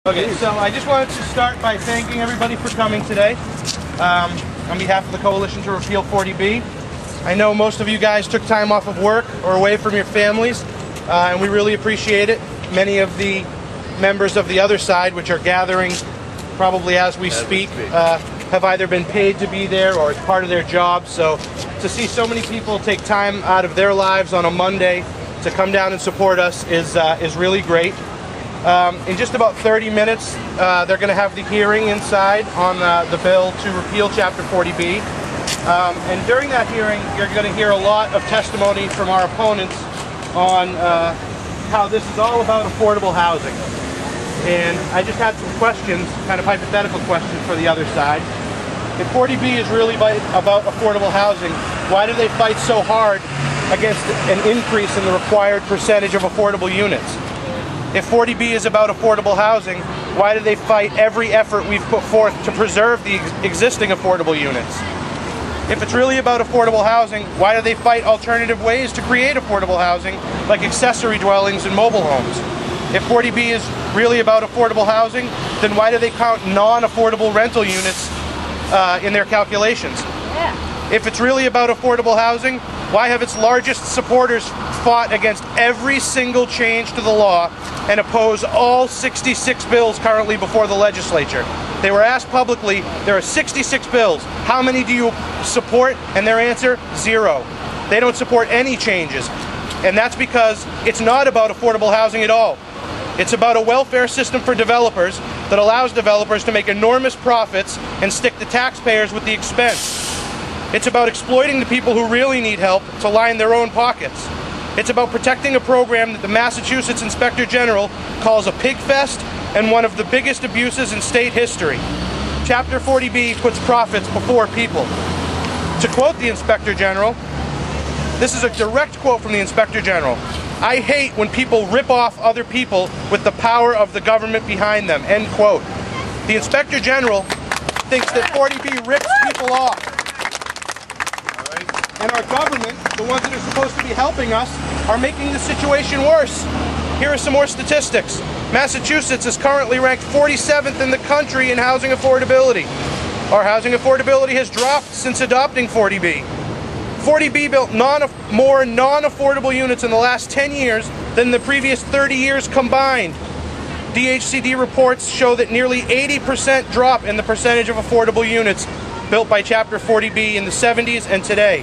Okay, so I just wanted to start by thanking everybody for coming today on behalf of the Coalition to Repeal 40B. I know most of you guys took time off of work or away from your families, and we really appreciate it. Many of the members of the other side, which are gathering probably as we speak, have either been paid to be there or it's part of their job. So to see so many people take time out of their lives on a Monday to come down and support us is really great. In just about 30 minutes, they're going to have the hearing inside on the bill to repeal Chapter 40B. And during that hearing, you're going to hear a lot of testimony from our opponents on how this is all about affordable housing. And I just had some questions, kind of hypothetical questions for the other side. If 40B is really about affordable housing, why do they fight so hard against an increase in the required percentage of affordable units? If 40B is about affordable housing, why do they fight every effort we've put forth to preserve the existing affordable units? If it's really about affordable housing, why do they fight alternative ways to create affordable housing, like accessory dwellings and mobile homes? If 40B is really about affordable housing, then why do they count non-affordable rental units in their calculations? Yeah. If it's really about affordable housing, why have its largest supporters fought against every single change to the law and oppose all 66 bills currently before the legislature? They were asked publicly, there are 66 bills. How many do you support? And their answer, 0. They don't support any changes. And that's because it's not about affordable housing at all. It's about a welfare system for developers that allows developers to make enormous profits and stick the taxpayers with the expense. It's about exploiting the people who really need help to line their own pockets. It's about protecting a program that the Massachusetts Inspector General calls a pig fest and one of the biggest abuses in state history. Chapter 40B puts profits before people. To quote the Inspector General, this is a direct quote from the Inspector General, "I hate when people rip off other people with the power of the government behind them," end quote. The Inspector General thinks that 40B rips people off. And our government, the ones that are supposed to be helping us, are making the situation worse. Here are some more statistics. Massachusetts is currently ranked 47th in the country in housing affordability. Our housing affordability has dropped since adopting 40B. 40B built more non-affordable units in the last 10 years than the previous 30 years combined. DHCD reports show that nearly 80% drop in the percentage of affordable units built by Chapter 40B in the 70s and today.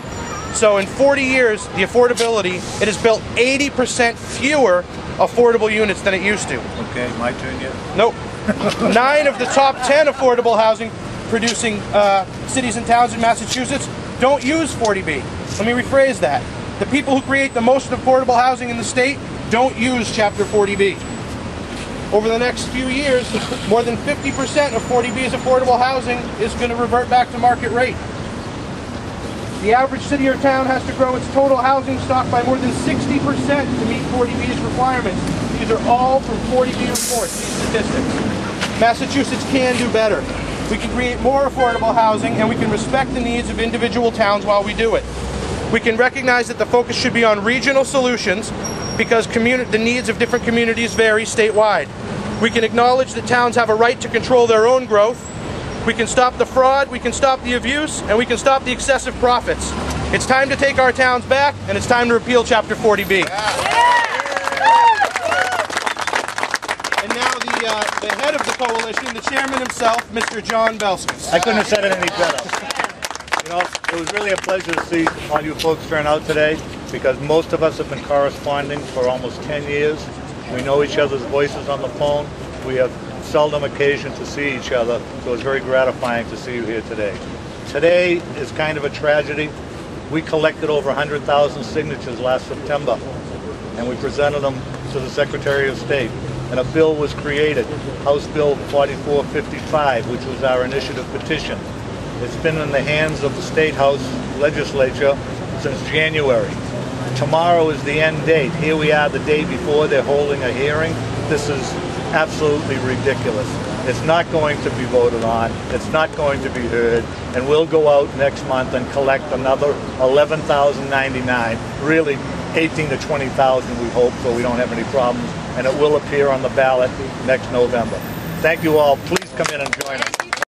So in 40 years, the affordability, it has built 80% fewer affordable units than it used to. Okay, my turn yet? Nope. 9 of the top 10 affordable housing producing cities and towns in Massachusetts don't use 40B. Let me rephrase that. The people who create the most affordable housing in the state don't use Chapter 40B. Over the next few years, more than 50% of 40B's affordable housing is going to revert back to market rate. The average city or town has to grow its total housing stock by more than 60% to meet 40B's requirements. These are all from 40B reports, these statistics. Massachusetts can do better. We can create more affordable housing, and we can respect the needs of individual towns while we do it. We can recognize that the focus should be on regional solutions because the needs of different communities vary statewide. We can acknowledge that towns have a right to control their own growth. We can stop the fraud, we can stop the abuse, and we can stop the excessive profits. It's time to take our towns back, and it's time to repeal Chapter 40B. And now the head of the coalition, the chairman himself, Mr. John Belskis. I couldn't have said it any better. You know, it was really a pleasure to see all you folks turn out today, because most of us have been corresponding for almost 10 years. We know each other's voices on the phone. We have seldom occasion to see each other, so it's very gratifying to see you here today. Today is kind of a tragedy. We collected over 100,000 signatures last September, and we presented them to the Secretary of State, and a bill was created, House Bill 4455, which was our initiative petition. It's been in the hands of the State House legislature since January. Tomorrow is the end date. Here we are the day before they're holding a hearing. This is absolutely ridiculous. It's not going to be voted on. It's not going to be heard. And we'll go out next month and collect another 11,099, really 18 to 20,000 we hope, so we don't have any problems. And it will appear on the ballot next November. Thank you all. Please come in and join us.